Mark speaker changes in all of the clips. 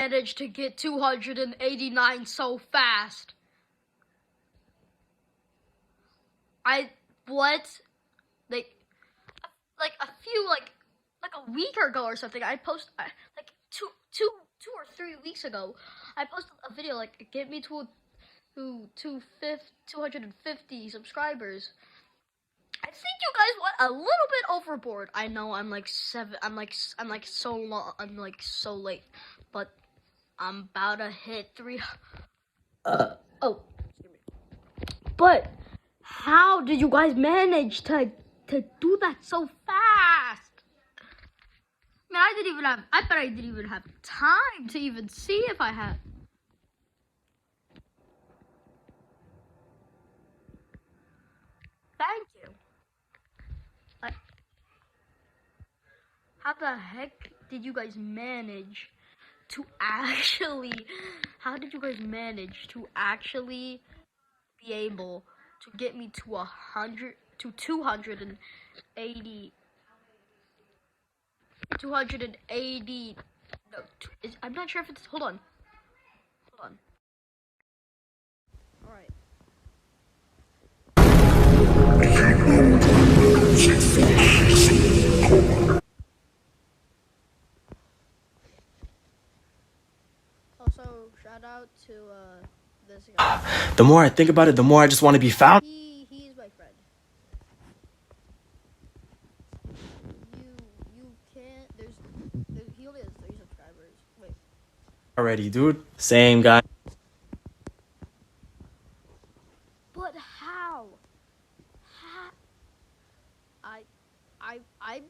Speaker 1: managed to get 289 so fast. What? Like a few like a week ago or something. I posted like two or 3 weeks ago. I posted a video like get me to 250 subscribers. I think you guys went a little bit overboard. I know I'm like so long. I'm like so late, but I'm about to hit 3. Oh, but how did you guys manage to do that so fast? Man, I bet I didn't even have time to even see if I had. Thank you. Like, how the heck did you guys manage to actually, how did you guys manage to actually be able to get me to 280, no, I'm not sure if it's, hold on. All right. Also, shout out to this guy.
Speaker 2: The more I think about it, the more I just want to be found.
Speaker 1: He's my friend. You can't. He only has 3 subscribers. Wait.
Speaker 2: Already, dude. Same guy.
Speaker 1: But how? I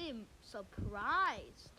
Speaker 1: am surprised.